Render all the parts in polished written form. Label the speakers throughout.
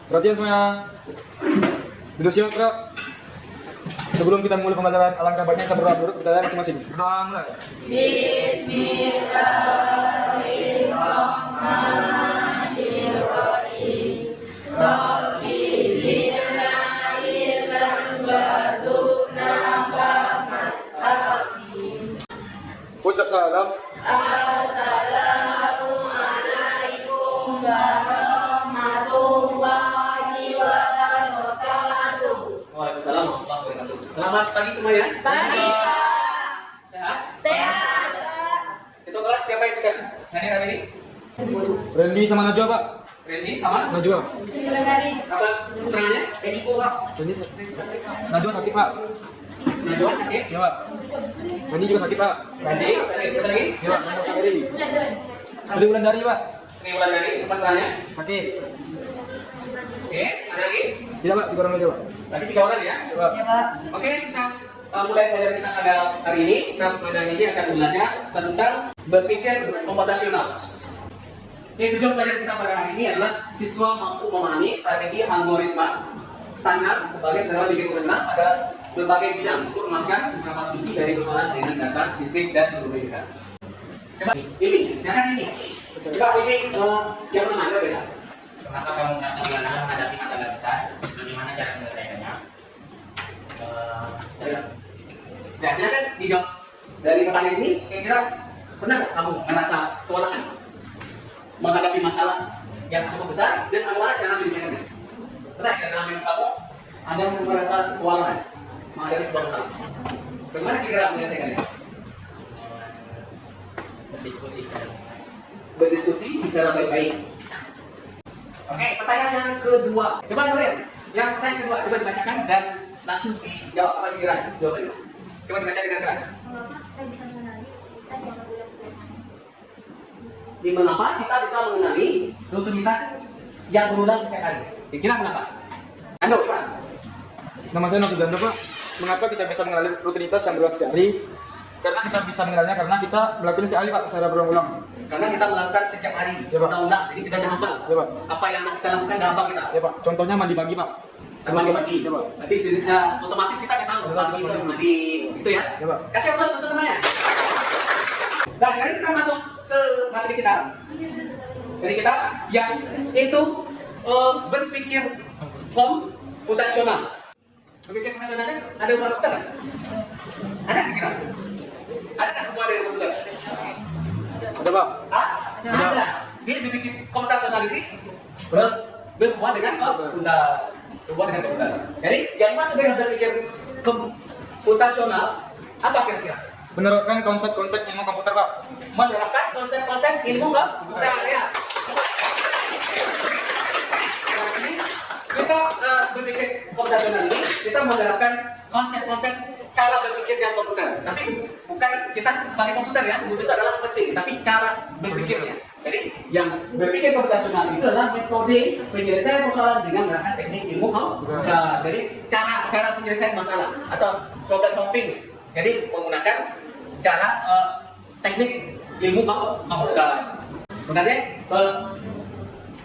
Speaker 1: Perhatian semuanya. Duduk siap, Bro. Sebelum kita mulai pembelajaran, alangkah baiknya kita berdoa dulu kita masing-masing. Berdoa mulai.
Speaker 2: Bismillahirrahmanirrahim. Rabbi zidna ilman warzuqna fahman. Amin.
Speaker 1: Ucap salam.
Speaker 2: Assalamualaikum warahmatullahi wabarakatuh.
Speaker 3: Waalaikumsalam warahmatullahi wabarakatuh. Selamat pagi semuanya.
Speaker 2: Pagi, Pak.
Speaker 3: Sehat?
Speaker 2: Sehat.
Speaker 3: Itu kelas siapa yang sudah hadir hari ini?
Speaker 1: Randy sama Najwa, Pak.
Speaker 3: Randy sama
Speaker 1: Najwa.
Speaker 3: apa keterangannya? Reniko Pak.
Speaker 1: Randy. Najwa sakit, Pak.
Speaker 3: Najwa sakit.
Speaker 1: Iya, Pak. Randy juga sakit, Pak.
Speaker 3: Randy sakit. Apa lagi?
Speaker 1: Iya, Pak. Randy. Sri Wulandari, Pak.
Speaker 3: Sri Wulandari. Apa keterangannya?
Speaker 1: Sakit.
Speaker 3: Oke. Ada lagi?
Speaker 1: Tidak, Pak. 3 orang lagi, Pak.
Speaker 3: Berarti 3 orang ya.
Speaker 1: Coba.
Speaker 3: Oke, kita mulai pelajaran kita pada hari ini. Kita pada hari ini akan belajar tentang berpikir komputasional. Tujuan pelajaran kita pada hari ini adalah siswa mampu memahami strategi algoritma standar sebagai cara bikin komputasional pada berbagai bidang untuk memastikan beberapa fungsi dari persoalan dengan data, diskrit, dan berbeda. Coba ini, jangan ini. Coba ini yang pertama ada beda.
Speaker 4: Kenapa kamu merasa kelelahan menghadapi masalah besar? Bagaimana cara menyelesaikannya?
Speaker 3: Nah, silakan dijawab. Dari pertanyaan ini, kira-kira pernah nggak kamu merasa kewalahan menghadapi masalah yang cukup besar dan bagaimana cara menyelesaikannya? Pernah nggak dalam hidup kamu ada yang merasa kewalahan menghadapi sebuah masalah? Bagaimana kira-kira menyelesaikannya?
Speaker 4: Berdiskusi secara
Speaker 3: Berdiskusi secara baik-baik. Oke, pertanyaan yang kedua. Coba Nuril, yang pertanyaan kedua coba dibacakan dan langsung dijawab apa kira jawabannya. Coba dibaca dengan keras.
Speaker 2: Mengapa kita bisa mengenali rutinitas yang berulang?
Speaker 3: Di mana kita bisa mengenali rutinitas yang berulang setiap hari? Kira mengapa? Ando, Pak.
Speaker 1: Nama saya Novi Jando, Pak. Mengapa kita bisa mengenali rutinitas yang berulang setiap hari? Karena kita bisa mengenalnya karena kita melakukan setiap hari, Pak, secara berulang-ulang.
Speaker 3: Karena kita melakukan setiap hari
Speaker 1: Ya, Pak.
Speaker 3: undang-undang, jadi kita dah hafal.
Speaker 1: Ya, Pak.
Speaker 3: Apa yang kita lakukan dah hafal kita.
Speaker 1: Ya, Pak. Contohnya mandi pagi, Pak.
Speaker 3: Sama pagi.
Speaker 1: Ya, Pak.
Speaker 3: Berarti otomatis kita udah tahu
Speaker 1: Ya, Pak.
Speaker 3: pagi itu harus mandi, gitu ya.
Speaker 1: Ya, Pak.
Speaker 3: Kasih aplaus untuk temannya. Nah, sekarang kita masuk ke materi kita. Jadi kita yang itu berpikir komputasional. Berpikir komputasional kan ada hubungan komputer kan? Ada kira? Ada nggak hubungan dengan komputer?
Speaker 1: Ada, Pak.
Speaker 3: Ah, ada. Dia berpikir komputasional ini berhubungan dengan komputer. Berhubungan dengan komputer. Jadi yang masuk dengan berpikir komputasional apa kira-kira?
Speaker 1: Menerapkan konsep-konsep ilmu komputer, Pak.
Speaker 3: Menerapkan konsep-konsep ilmu komputer ya. Berarti kita berpikir komputasional ini kita menerapkan konsep-konsep cara berpikir dengan komputer. Tapi bukan kita sebagai komputer ya, komputer itu adalah mesin, tapi cara berpikirnya. Jadi yang berpikir komputasional itu adalah metode penyelesaian persoalan dengan menggunakan teknik ilmu komputer. Jadi cara penyelesaian masalah atau problem solving. Jadi menggunakan cara teknik ilmu komputer. Sebenarnya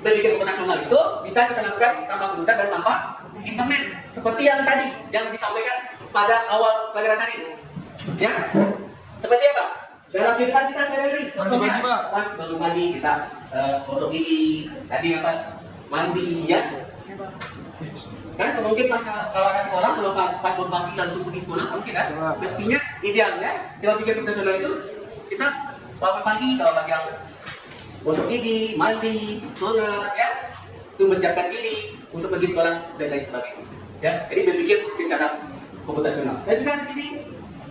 Speaker 3: berpikir komputasional itu bisa kita lakukan tanpa komputer dan tanpa internet. Seperti yang tadi yang disampaikan pada awal pelajaran tadi. Ya, seperti apa? Dalam kehidupan kita sehari-hari. Contohnya,
Speaker 1: Pak.
Speaker 3: pas bangun pagi kita gosok gigi, tadi apa? Mandi ya. Kan mungkin pas kalau anak sekolah kalau pas bangun pagi langsung pergi sekolah mungkin kan mestinya idealnya dalam pikir komputasional itu kita bangun pagi kalau bagi yang gosok gigi, mandi, sholat ya itu mempersiapkan diri untuk pergi sekolah dan lain sebagainya ya jadi berpikir secara komputasional dan juga di sini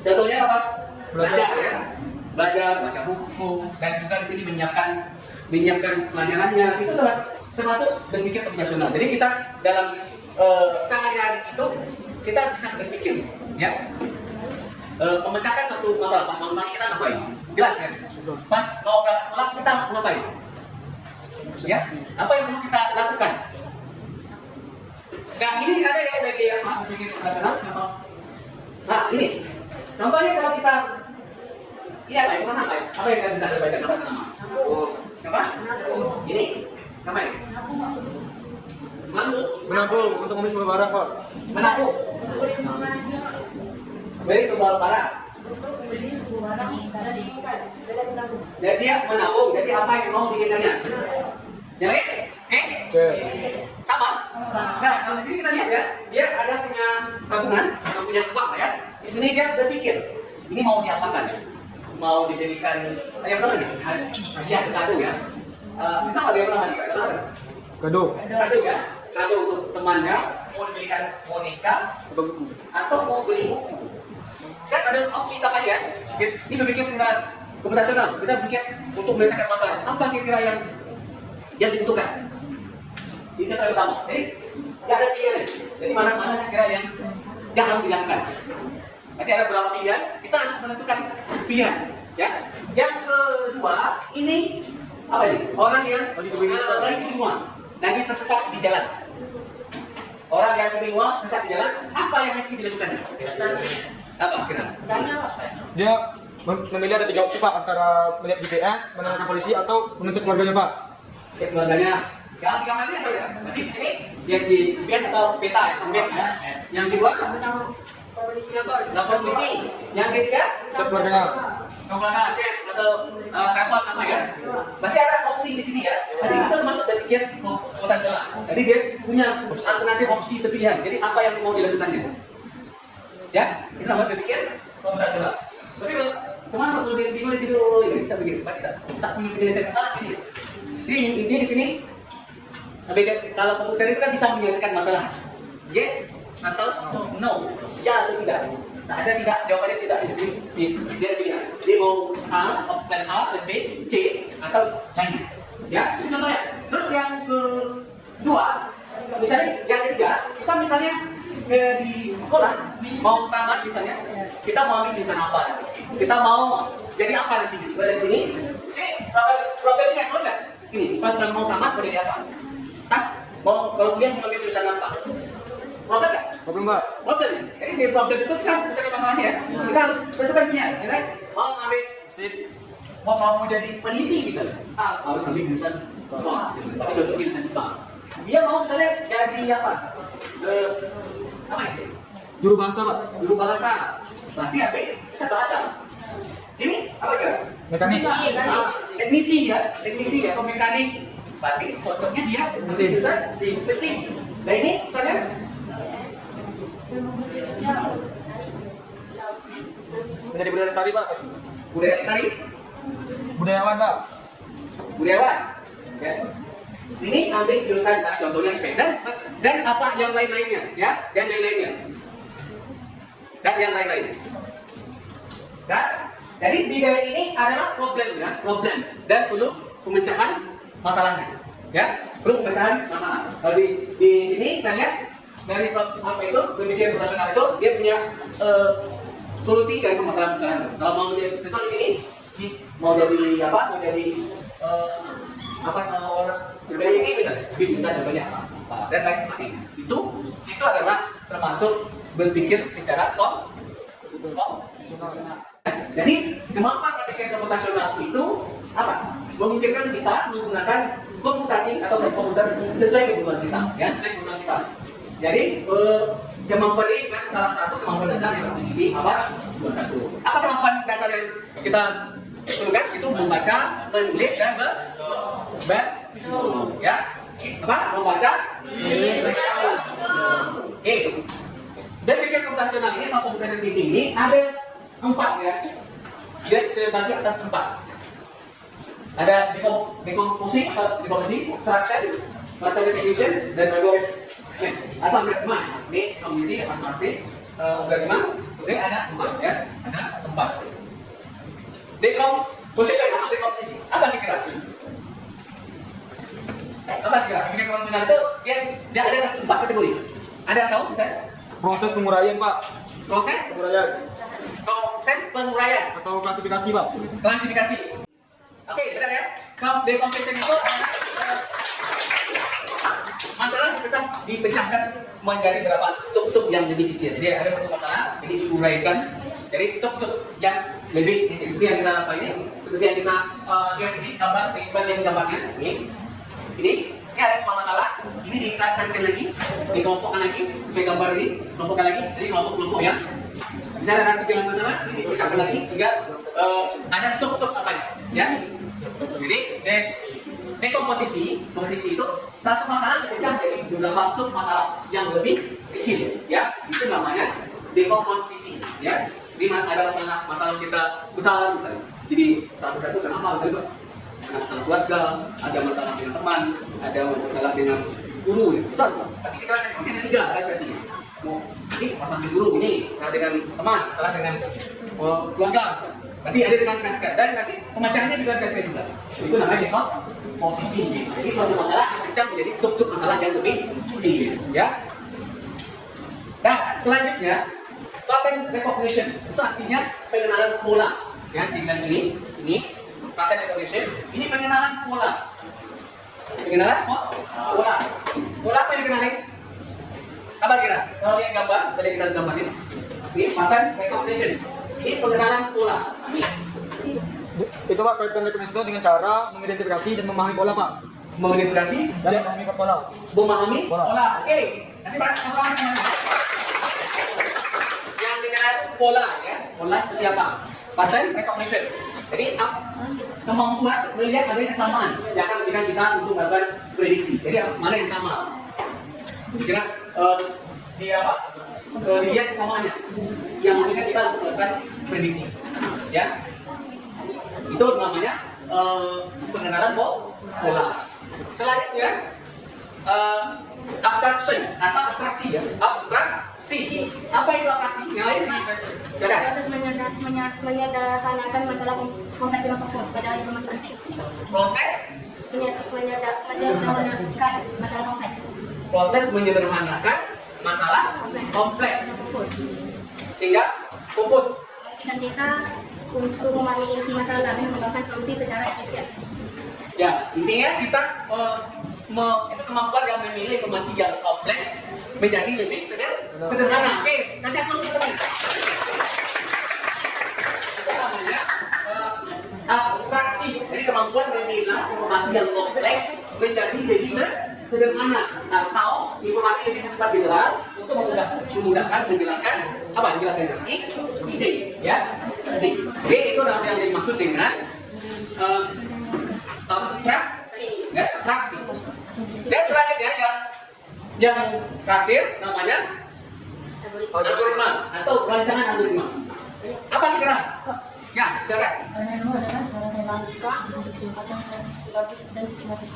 Speaker 3: contohnya apa belajar ya belajar baca buku dan juga di sini menyiapkan pelajarannya itu termasuk berpikir komputasional jadi kita dalam sehari-hari itu kita bisa berpikir ya memecahkan suatu masalah pas bangun pagi kita ngapain jelas kan pas mau berangkat sekolah kita ngapain ya apa yang perlu kita lakukan nah ini ada ya dari yang berpikir komputasional contoh nah ini contohnya kalau kita ini apa yang mana apa yang kalian bisa baca nama apa ini ngapain mangu
Speaker 1: Menabung untuk membeli sebuah barang, Pak.
Speaker 2: Menabung. Beli sebuah barang. Jadi dia menabung. Jadi apa yang mau diinginkannya? Jadi,
Speaker 1: Oke.
Speaker 2: sama. Nah, kalau di sini kita lihat ya, dia ada punya tabungan, atau punya uang ya. Di sini dia berpikir, ini mau diapakan? Mau dijadikan yang apa nih? Hadiah atau kado ya? Kita nggak ada yang pernah hadiah, kenapa?
Speaker 1: Kado
Speaker 2: Kado ya, kado untuk temannya, mau dibelikan boneka
Speaker 1: atau buku.
Speaker 2: atau mau beli buku. Kan ada opsi apa ya? Ini berpikir secara komputasional. Kita berpikir untuk menyelesaikan masalah. Apa kira-kira yang dibutuhkan? Ini yang pertama. Jadi nggak ada pilihan. Jadi mana kira yang harus dilakukan. Nanti ada beberapa pilihan. Kita harus menentukan pilihan. Ya. Yang kedua ini apa ini? Orang yang lagi kebingungan, lagi tersesat di jalan. Orang yang kebingungan, tersesat di jalan. Apa yang mesti dilakukan? Apa kira?
Speaker 1: Dia memilih ada 3 opsi, Pak, antara melihat GPS, menelpon polisi, atau menuntut keluarganya, Pak.
Speaker 2: Cek keluarganya. Yang tiga kali apa ya? Nanti di sini dia di GPS atau peta ya, map ya. Yang kedua lapor polisi. Yang ketiga
Speaker 1: Cek keluarganya.
Speaker 2: keluarga cek atau telepon apa ya? Berarti ada opsi di sini ya. Jadi kita masuk dari dia komputasional. Jadi dia punya alternatif opsi terpilihan. Jadi apa yang mau dilakukannya? Ya, kita mau berpikir komputasional. Tapi kemana waktu dia bingung di situ kita pikir, berarti tak punya penyelesaian masalah gini. Jadi intinya di sini, kalau komputer itu kan bisa menyelesaikan masalah. Yes atau no, ya atau tidak. Nah, ada tidak, jawabannya tidak. Jadi dia pilihan. Dia mau plan A, plan B, C atau lainnya. Ya, itu contohnya. Terus yang kedua, misalnya yang ketiga, kita misalnya di sekolah mau tamat misalnya, kita mau ambil jurusan apa nanti? Kita mau jadi apa nanti? Coba dari sini, problemnya problem. Ini pas kita mau tamat mau jadi apa? Mau kalau kuliah mau ambil jurusan apa? Problem nggak?
Speaker 1: Problem, Pak.
Speaker 2: Problem. Jadi di problem itu kita mencari masalahnya ya. Kita harus tentukan pilihan, ya kan? Mau ambil
Speaker 1: Sip.
Speaker 2: mau jadi peneliti misalnya, harus ambil jurusan tapi cocok jurusan Jepang. Dia mau misalnya jadi apa? Apa itu?
Speaker 1: Juru bahasa, Pak.
Speaker 2: Guru bahasa. Berarti apa? Bisa bahasa. Ini apa kan?
Speaker 1: Mekanik.
Speaker 2: Teknisi ya, atau mekanik. Berarti cocoknya dia
Speaker 1: Mesin.
Speaker 2: mesin. Nah ini misalnya
Speaker 1: Menjadi budaya lestari, Pak.
Speaker 2: budaya lestari,
Speaker 1: Budayawan, Pak.
Speaker 2: budayawan. Ya. Ini ambil jurusan misalnya contohnya IP dan apa yang lain-lainnya, ya, yang lain-lainnya. Dan yang lain-lain. Dan jadi di daerah ini adalah problem dan perlu pemecahan masalahnya, ya, perlu pemecahan masalah. Kalau di sini kita lihat dari apa itu berpikir rasional itu dia punya solusi dari permasalahan. Kalau mau dia contoh di sini mau jadi apa? Mau jadi orang berbeda ini misalnya, bisa contohnya apa dan lain sebagainya. Itu adalah termasuk berpikir secara komputasional. Jadi kemampuan berpikir komputasional itu apa? Memungkinkan kita menggunakan komputasi atau komputer sesuai kebutuhan kita, ya, kebutuhan kita. Jadi kemampuan ini kan salah satu kemampuan dasar yang harus dimiliki apa? Apa kemampuan dasar yang kita perlukan? Itu membaca, menulis dan ya, apa? Membaca, menulis, oke. Dan pikir komputasional ini atau komputer tinggi ini ada 4 ya. Dia terbagi atas 4. Ada dekomposisi, extraction, classification, dan algorithm. Atau algoritma. Ini komposisi, algoritma. Oke, ada 4 ya. Ada 4. Dekomposisi atau dekomposisi. Apa kira-kira? Apa kira? Pikir komputasional itu dia ada 4 kategori. Ada yang tahu misalnya?
Speaker 1: Proses penguraian, Pak.
Speaker 2: Proses penguraian
Speaker 1: Atau klasifikasi, Pak.
Speaker 2: klasifikasi. Oke, benar ya. Dekomposisi itu masalah tetap dipecahkan menjadi berapa sub-sub yang lebih kecil. Jadi ada satu masalah, jadi diuraikan jadi sub-sub yang lebih kecil. Seperti yang kita apa ini? Seperti yang kita lihat ini gambarnya ini. Oke, ada semua masalah. Ini dikelas-kelaskan lagi, dikelompokkan lagi, sesuai gambar ini, kelompokkan lagi, jadi kelompok-kelompok ya. Misalnya ada 3 masalah, ini dipecahkan lagi, hingga ada sub-sub apanya, ya. Jadi, dekomposisi, komposisi itu satu masalah dipecah dari beberapa sub masalah yang lebih kecil, ya. Itu namanya dekomposisi, ya. Ini ada masalah kita usaha misalnya. Jadi satu-satu kenapa misalnya, Pak? Ada masalah keluarga, ada masalah dengan teman, ada masalah dengan guru, ya. Besar, Pak. Tapi kita mungkin ada 3, ada spesifiknya. Ini masalah dengan guru, ini masalah dengan teman, masalah dengan keluarga. Nanti ada dikelas-kelaskan dan nanti pemecahannya juga dikelaskan juga. Itu namanya dekomposisi. Jadi suatu masalah dipecah menjadi sub-sub masalah yang lebih kecil, ya. Nah, selanjutnya pattern recognition itu artinya pengenalan pola. Ya, tinggal ini pattern recognition. Ini pengenalan pola. Pengenalan pola. Pola apa yang dikenali? Apa kira? Kalau lihat gambar, tadi kita gambarin. Ini pattern recognition. Ini pengenalan pola.
Speaker 1: Itu Pak, pattern recognition itu dengan cara mengidentifikasi dan memahami pola Pak.
Speaker 2: Mengidentifikasi
Speaker 1: Dan
Speaker 2: dan
Speaker 1: memahami pola.
Speaker 2: memahami
Speaker 1: Pola.
Speaker 2: pola. Oke, kasih Pak gambaran yang dengan pola ya. Pola seperti apa? Pattern recognition. Jadi kemampuan melihat adanya kesamaan yang akan memberikan kita untuk melakukan prediksi. Jadi mana yang sama? Kira dia apa? Lihat kesamaannya yang bisa kita untuk melakukan prediksi. Ya. Itu namanya pengenalan pola. Selanjutnya abstraction atau atraksi ya. Atraksi. Apa itu atraksi? Yang lain? Sudah.
Speaker 5: Proses menyederhanakan masalah kompleks dan fokus pada informasi penting.
Speaker 2: Proses
Speaker 5: Menyederhanakan masalah kompleks.
Speaker 2: proses menyederhanakan masalah kompleks
Speaker 5: Dan fokus.
Speaker 2: sehingga fokus.
Speaker 5: Dan kita untuk memahami inti masalah dan mengembangkan solusi secara efisien.
Speaker 2: Ya, intinya kita itu kemampuan yang memilih informasi yang kompleks menjadi lebih sederhana. Oke, kasih aku teman. Itu namanya abstraksi. Jadi kemampuan memilah informasi yang kompleks menjadi lebih sederhana atau informasi lebih bersifat general untuk memudahkan menjelaskan apa? Menjelaskan ide, ya. Ide. Oke, itu adalah yang dimaksud dengan abstraksi, ya, abstraksi. Dan selanjutnya yang terakhir namanya algoritma atau rancangan algoritma. Apa kira? Ya, silakan.
Speaker 5: Algoritma adalah suatu langkah untuk simpanan logis dan sistematis.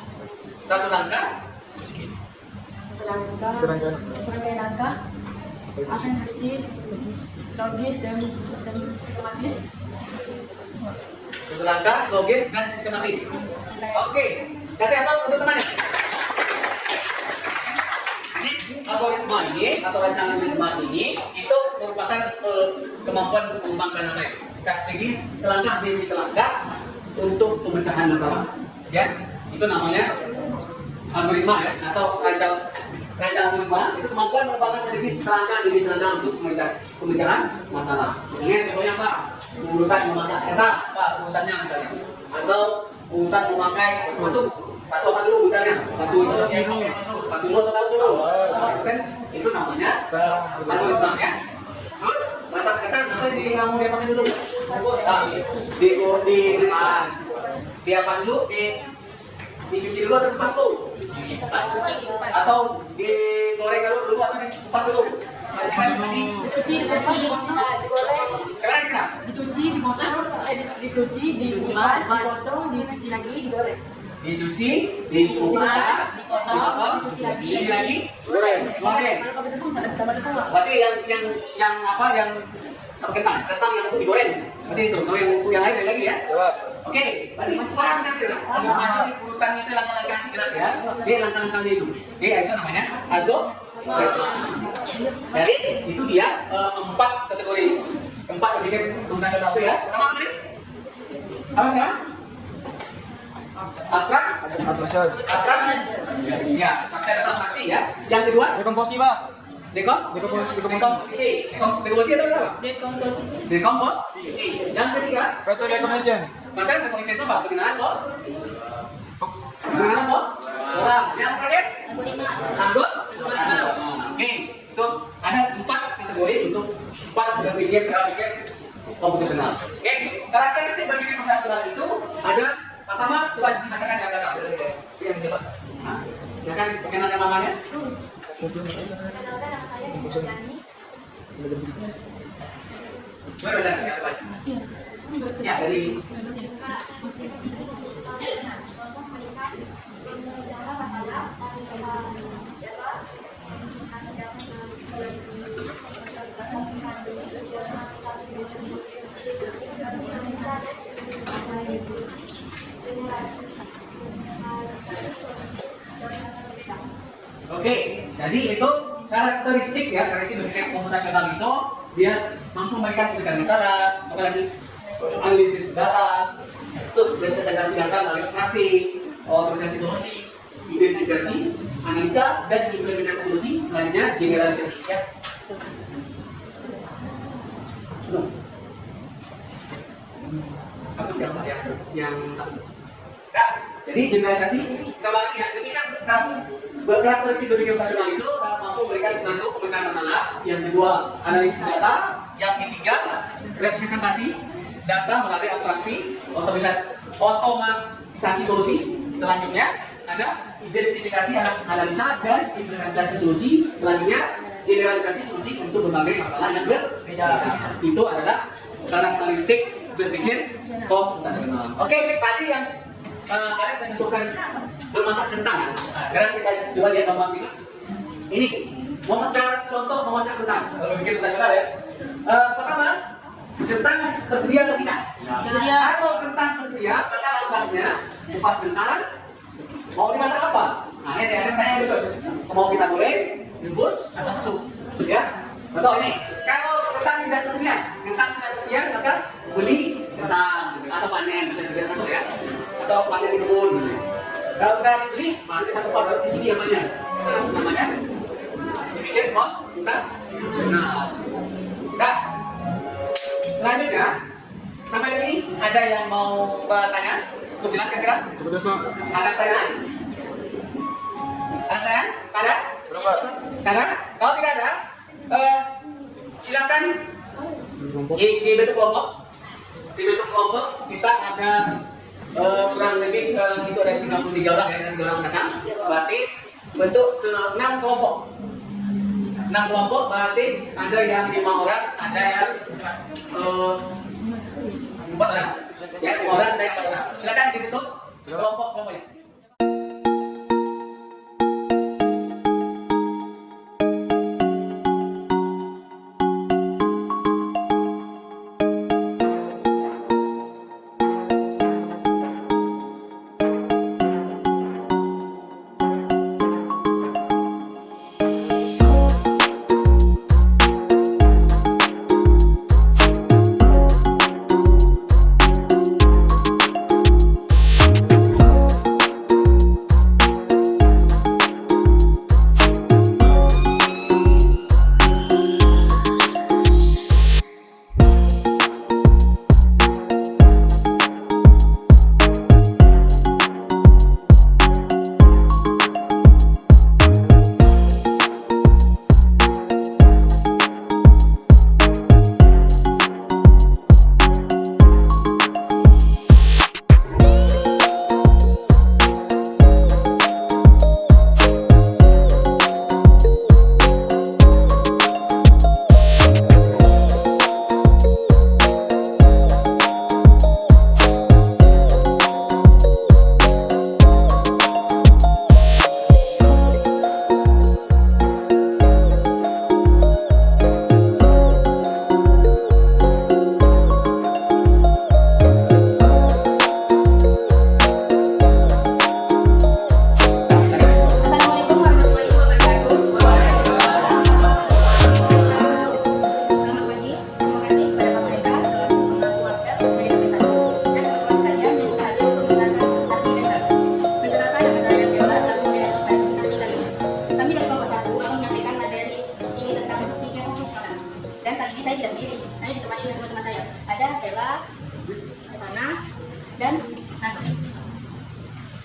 Speaker 2: Satu langkah.
Speaker 1: Serangkaian.
Speaker 5: Serangkaian langkah akan bersih, logis dan sistematis.
Speaker 2: Satu langkah, logis dan sistematis. Oke, kasih apa untuk temannya? Algoritma ini atau rancangan algoritma ini itu merupakan kemampuan untuk mengembangkan apa ya? Strategi selangkah demi selangkah untuk pemecahan masalah. Ya, itu namanya algoritma ya atau rancangan algoritma itu kemampuan mengembangkan strategi selangkah demi selangkah untuk pemecahan masalah. Misalnya contohnya Pak, urutan memasak Pak urutannya misalnya atau urutan memakai sepatu apa dulu misalnya sepatu dulu atau tahu dulu itu namanya algoritma ya. Terus masak ketan masa di kamu dia pakai dulu di apa dulu dicuci dulu atau dikupas dulu atau digoreng dulu atau dikupas dulu
Speaker 5: Dicuci,
Speaker 2: kira-kira
Speaker 5: dikupas, dipotong, dicuci lagi, digoreng.
Speaker 2: dicuci, dikupas, dipotong, dicuci lagi, goreng. Berarti yang apa yang kentang yang untuk digoreng. Berarti itu. Kalau yang lain lagi ya. Oke, berarti paham nanti lah. Algoritma ini urusannya itu langkah-langkah jelas ya. Dia langkah-langkahnya itu. Oke, itu namanya algoritma. Jadi itu dia 4 kategori. 4 berpikir tentang satu ya. Pertama tadi apa sekarang? Abstrak, abstraction. Ya, abstrak atau abstraksi ya. Yang kedua,
Speaker 1: Dekomposisi Pak.
Speaker 2: dekomposisi. Dekomposisi itu apa? Dekomposisi. Yang ketiga,
Speaker 1: Pattern recognition.
Speaker 2: pattern recognition itu apa? Pengenalan kok? Pengenalan kok? Orang. Yang terakhir?
Speaker 5: Algoritma.
Speaker 2: Algoritma. Oke, itu ada 4 kategori untuk 4 berpikir cara pikir komputasional. Oke, karakteristik berpikir komputasional itu ada pertama, coba dibacakan yang belakang. Yang coba. Nah, silakan perkenalkan namanya.
Speaker 5: Perkenalkan nama saya Dani.
Speaker 2: Boleh baca ya, Pak? Ya, dari Oke, jadi itu karakteristik ya, karakteristik berpikir komputasional itu dia mampu memberikan pemecahan masalah, apalagi analisis data, itu representasi data melalui abstraksi, optimalisasi solusi, identifikasi, analisa dan implementasi solusi, selanjutnya generalisasi ya. Apa siapa yang nah, jadi generalisasi kita balik ya, jadi kan berkarakteristik berpikir komputasional itu mampu memberikan satu pemecahan masalah, yang kedua analisis data, yang ketiga representasi data melalui abstraksi, otomatisasi solusi, selanjutnya ada identifikasi analisa dan implementasi solusi, selanjutnya generalisasi solusi untuk berbagai masalah yang berbeda. Itu adalah karakteristik berpikir komputasional. Oke, tadi yang ada kita tentukan memasak kentang. Sekarang kita coba lihat gambar ini. Ini contoh memasak kentang. Kalau berpikir komputasional ya. Pertama, kentang tersedia atau tidak?
Speaker 5: Tersedia.
Speaker 2: Kalau kentang tersedia, maka langkahnya kupas kentang. Mau dimasak apa? Nah, ini ada tanya dulu. Mau kita goreng, rebus, atau sup? Ya. Atau ini, kalau kentang tidak tersedia, maka beli kentang atau panen, bisa juga masuk ya. Atau panen di kebun. Kalau sudah dibeli, baru kita kupas baru di sini namanya. Itu namanya dibikin komputasional. Nah, selanjutnya sampai di sini ada yang mau bertanya? Cukup jelas kira-kira?
Speaker 1: Cukup jelas, Pak.
Speaker 2: Ada pertanyaan? Ada pertanyaan? Ada?
Speaker 1: Berapa?
Speaker 2: Ada? Kalau tidak ada, silakan dibentuk kelompok. Dibentuk kelompok kita ada kurang lebih itu ada 33 orang ya, 3 orang mendatang. Berarti bentuk ke 6 kelompok. 6 kelompok berarti ada yang 5 orang, ada yang 4 orang. Ya, 5 orang dan 4 orang. Silakan dibentuk kelompok-kelompoknya.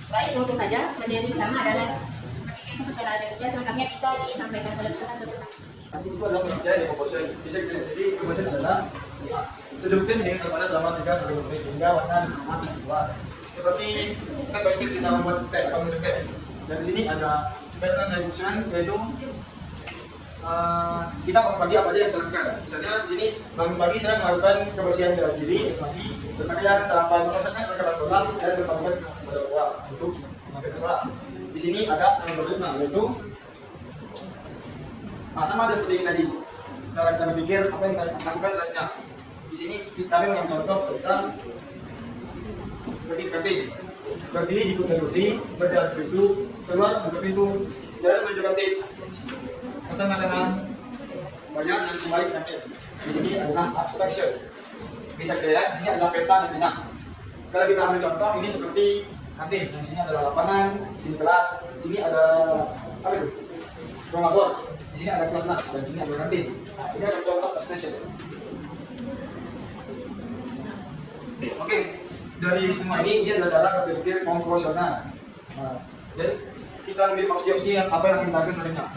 Speaker 5: Baik, langsung saja. Materi pertama adalah pendidikan fungsional kerja selengkapnya bisa disampaikan oleh peserta sebagai
Speaker 1: Nanti itu adalah pengertian decomposition. Bisa kita lihat sendiri, decomposition adalah sedikit dengan terpada selama 3 sampai 5 menit hingga warna mati keluar. Seperti step by step kita membuat teh atau menurut teh. Dan di sini ada pattern reduction, yaitu kita membagi apa aja yang dilakukan. Misalnya di sini bangun pagi saya melakukan kebersihan dalam diri, pagi berpakaian sampai mengesahkan perkara sholat dan berpamitan kepada Allah untuk mengakhiri sholat. Di sini ada yang berlima, yaitu sama ada seperti ini tadi. Cara kita berpikir apa yang kita lakukan selanjutnya. Di sini kami mengambil contoh tentang kantin. Berdiri di kursi, berjalan ke pintu, keluar buka pintu, jalan menuju kantin. Pesan makanan banyak dan kembali ke kantin. Di sini adalah abstraction. Bisa kita lihat di sini adalah peta dan benang. Kalau kita ambil contoh ini seperti kantin. Yang sini adalah lapangan, di sini kelas, di sini ada apa itu? Ruang labor. Di sini ada kelas nas dan di sini ada kantin. Nah, ini adalah contoh abstraction. Oke, dari semua ini adalah cara berpikir proporsional. Nah, dan kita ambil opsi-opsi yang apa yang kita lakukan selanjutnya.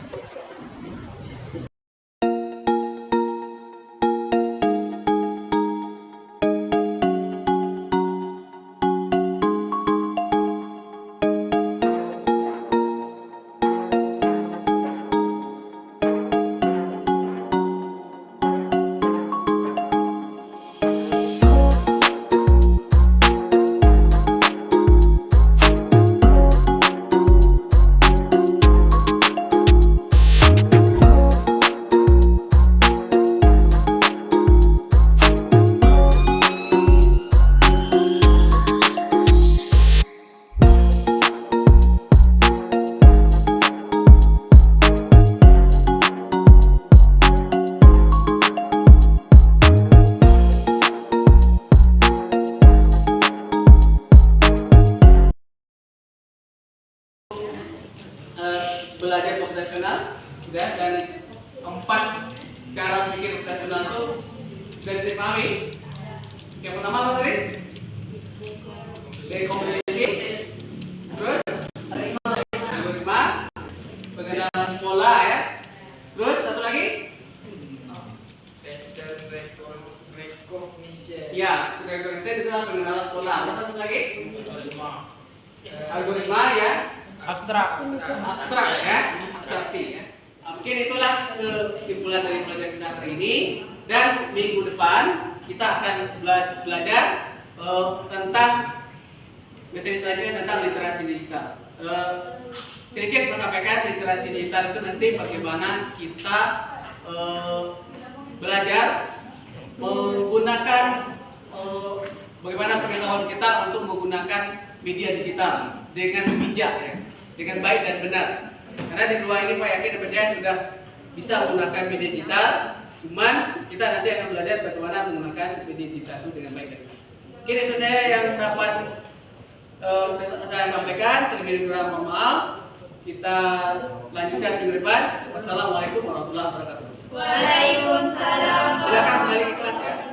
Speaker 2: Belajar komputasional dan 4 cara berpikir komputasional itu sudah dipahami. Yang pertama apa tadi? Dari komunikasi, terus algoritma, pengenalan pola ya, terus satu lagi ya, rekognisi itu adalah pengenalan pola. Apa satu lagi? Algoritma ya, abstrak ya, abstraksi ya. Mungkin itulah kesimpulan dari pelajaran kita hari ini, dan minggu depan kita akan belajar tentang materi selanjutnya tentang literasi digital. Sedikit saya sampaikan, literasi digital itu nanti bagaimana kita belajar menggunakan bagaimana pengetahuan kita untuk menggunakan media digital dengan bijak ya, dengan baik dan benar. Karena di luar ini Pak Yakin dan percaya sudah bisa menggunakan media digital, cuman kita nanti akan belajar bagaimana menggunakan media digital itu dengan baik dan benar. Mungkin itu saja yang dapat saya sampaikan. Terlebih dahulu mohon maaf. Kita lanjutkan minggu depan. Wassalamualaikum warahmatullahi wabarakatuh.
Speaker 5: Waalaikumsalam.
Speaker 2: Silakan kembali ke kelas ya.